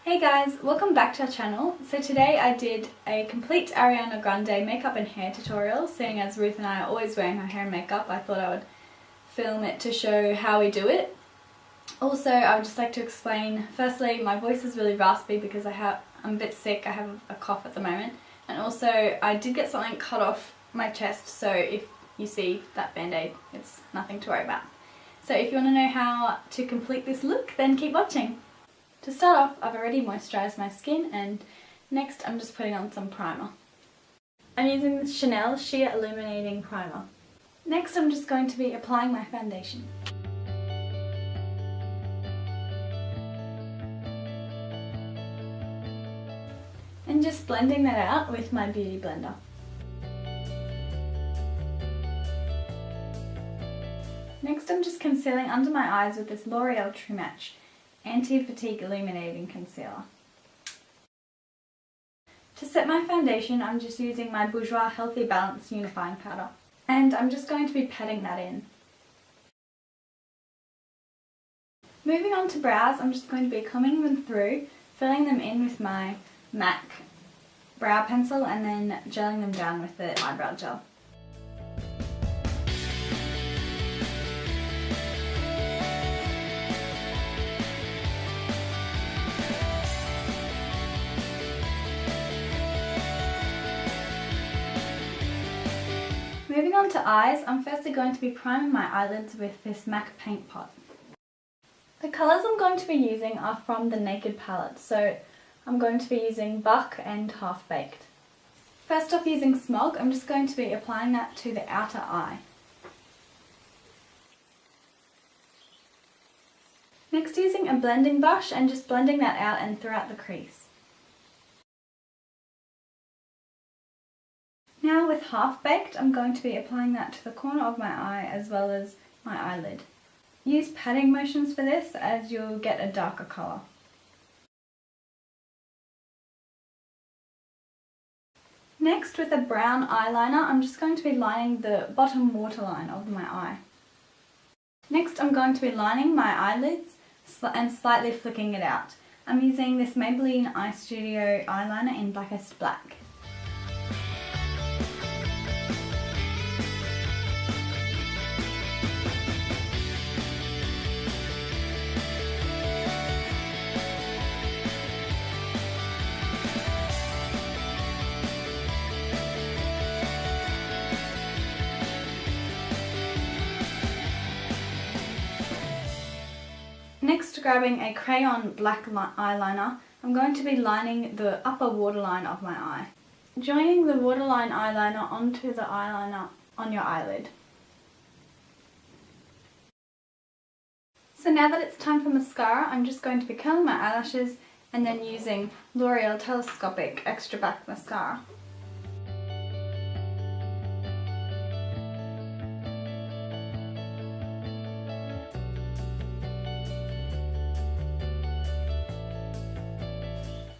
Hey guys, welcome back to our channel. So today I did a complete Ariana Grande makeup and hair tutorial. Seeing as Ruth and I are always wearing her hair and makeup, I thought I would film it to show how we do it. Also, I would just like to explain, firstly, my voice is really raspy because I'm a bit sick, I have a cough at the moment. And also, I did get something cut off my chest, so if you see that band-aid, it's nothing to worry about. So if you want to know how to complete this look, then keep watching. To start off, I've already moisturised my skin, and next I'm just putting on some primer. I'm using the Chanel Sheer Illuminating Primer. Next I'm just going to be applying my foundation. And just blending that out with my beauty blender. Next I'm just concealing under my eyes with this L'Oreal True Match Anti-Fatigue Illuminating Concealer. To set my foundation, I'm just using my Bourjois Healthy Balance Unifying Powder. And I'm just going to be patting that in. Moving on to brows, I'm just going to be combing them through, filling them in with my MAC brow pencil and then gelling them down with the eyebrow gel. Moving on to eyes, I'm firstly going to be priming my eyelids with this MAC Paint Pot. The colours I'm going to be using are from the Naked palette, so I'm going to be using Buck and Half Baked. First off, using Smog, I'm just going to be applying that to the outer eye. Next, using a blending brush and just blending that out and throughout the crease. Now with Half Baked, I'm going to be applying that to the corner of my eye as well as my eyelid. Use patting motions for this as you'll get a darker colour. Next, with a brown eyeliner, I'm just going to be lining the bottom waterline of my eye. Next, I'm going to be lining my eyelids and slightly flicking it out. I'm using this Maybelline Eye Studio eyeliner in Blackest Black. Next, grabbing a crayon black eyeliner, I'm going to be lining the upper waterline of my eye. Joining the waterline eyeliner onto the eyeliner on your eyelid. So now that it's time for mascara, I'm just going to be curling my eyelashes and then using L'Oreal Telescopic Extra Back Mascara.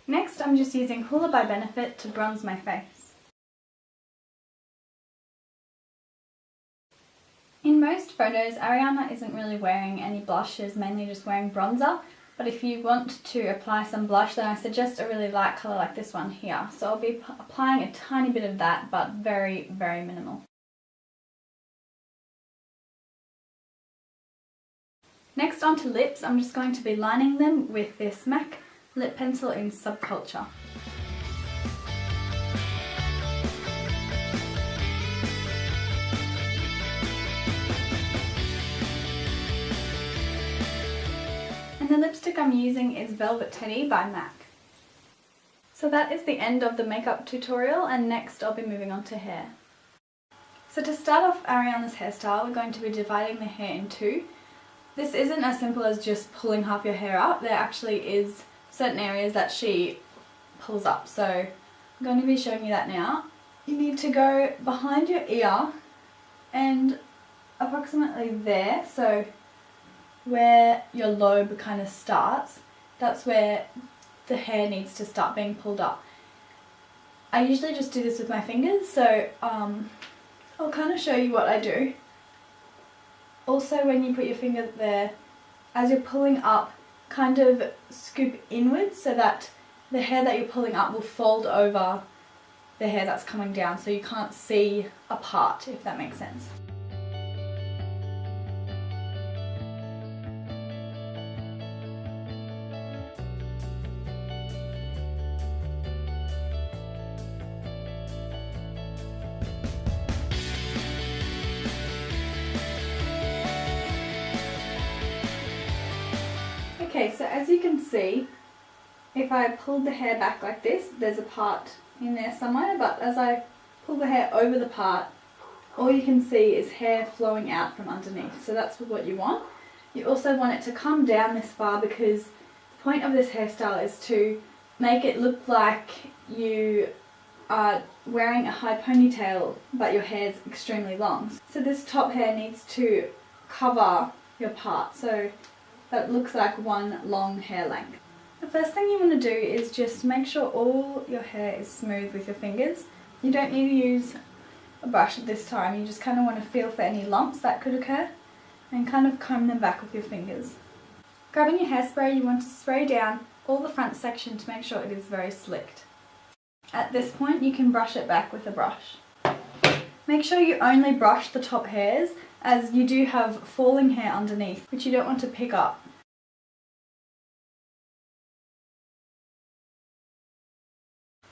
Next, I'm just using Hoola by Benefit to bronze my face. In most photos, Ariana isn't really wearing any blush, she's mainly just wearing bronzer. But if you want to apply some blush, then I suggest a really light colour like this one here. So I'll be applying a tiny bit of that, but very, very minimal. Next, onto lips, I'm just going to be lining them with this MAC lip pencil in Subculture. And the lipstick I'm using is Velvet Teddy by MAC. So that is the end of the makeup tutorial, and next I'll be moving on to hair. So to start off Ariana's hairstyle, we're going to be dividing the hair in two. This isn't as simple as just pulling half your hair up, there actually is certain areas that she pulls up, so I'm going to be showing you that now. You need to go behind your ear and approximately there, so where your lobe kind of starts, that's where the hair needs to start being pulled up. I usually just do this with my fingers, so I'll kind of show you what I do. Also, when you put your finger there, as you're pulling up, kind of scoop inwards so that the hair that you're pulling up will fold over the hair that's coming down, so you can't see a part, if that makes sense. Okay, so as you can see, if I pull the hair back like this, there's a part in there somewhere, but as I pull the hair over the part, all you can see is hair flowing out from underneath. So that's what you want. You also want it to come down this far because the point of this hairstyle is to make it look like you are wearing a high ponytail but your hair's extremely long. So this top hair needs to cover your part so that it looks like one long hair length. The first thing you want to do is just make sure all your hair is smooth with your fingers. You don't need to use a brush at this time, you just kind of want to feel for any lumps that could occur and kind of comb them back with your fingers. Grabbing your hairspray, you want to spray down all the front section to make sure it is very slicked. At this point you can brush it back with a brush. Make sure you only brush the top hairs as you do have falling hair underneath which you don't want to pick up.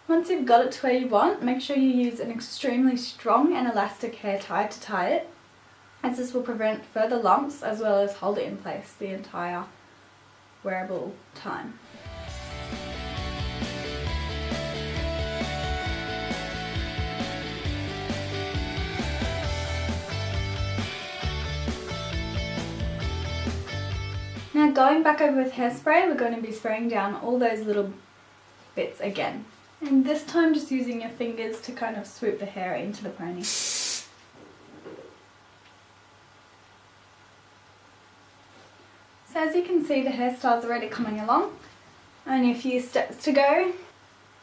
Once you've got it to where you want, make sure you use an extremely strong and elastic hair tie to tie it, as this will prevent further lumps as well as hold it in place the entire wearable time. Now going back over with hairspray, we're going to be spraying down all those little bits again. And this time just using your fingers to kind of swoop the hair into the pony. So as you can see, the hairstyle's already coming along. Only a few steps to go.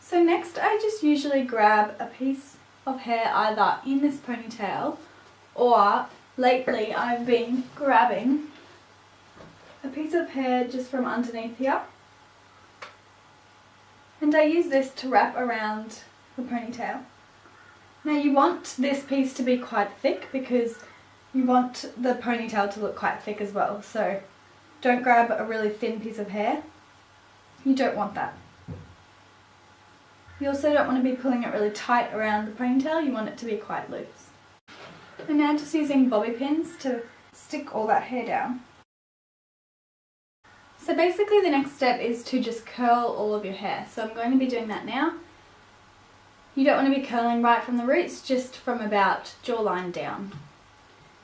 So next I just usually grab a piece of hair either in this ponytail, or lately I've been grabbing a piece of hair just from underneath here. And I use this to wrap around the ponytail. Now you want this piece to be quite thick because you want the ponytail to look quite thick as well. So don't grab a really thin piece of hair. You don't want that. You also don't want to be pulling it really tight around the ponytail. You want it to be quite loose. And now just using bobby pins to stick all that hair down. So basically the next step is to just curl all of your hair. So I'm going to be doing that now. You don't want to be curling right from the roots, just from about jawline down.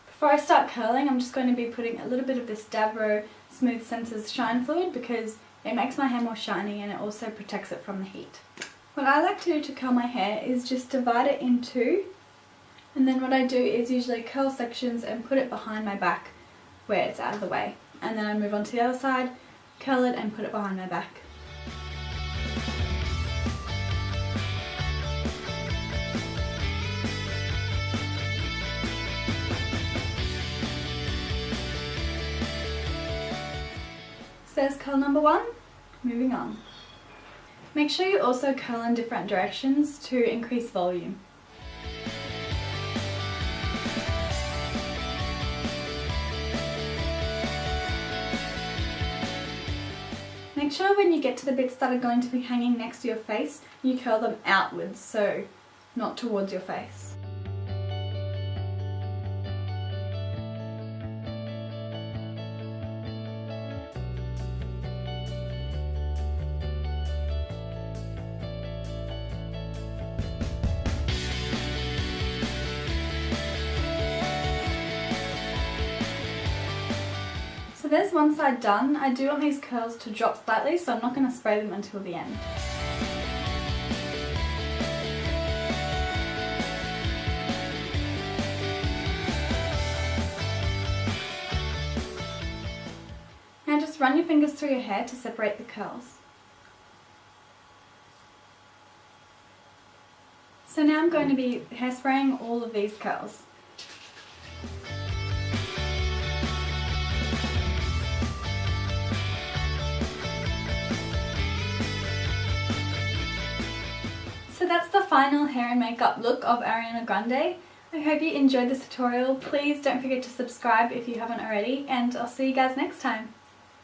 Before I start curling, I'm just going to be putting a little bit of this Davro Smooth Senses Shine Fluid because it makes my hair more shiny and it also protects it from the heat. What I like to do to curl my hair is just divide it in two, and then what I do is usually curl sections and put it behind my back where it's out of the way. And then I move on to the other side, curl it and put it behind my back. So there's curl number one, moving on. Make sure you also curl in different directions to increase volume. Make sure when you get to the bits that are going to be hanging next to your face, you curl them outwards, so not towards your face. So there's one side done. I do want these curls to drop slightly, so I'm not going to spray them until the end. Now just run your fingers through your hair to separate the curls. So now I'm going to be hairspraying all of these curls. So that's the final hair and makeup look of Ariana Grande. I hope you enjoyed this tutorial. Please don't forget to subscribe if you haven't already, and I'll see you guys next time.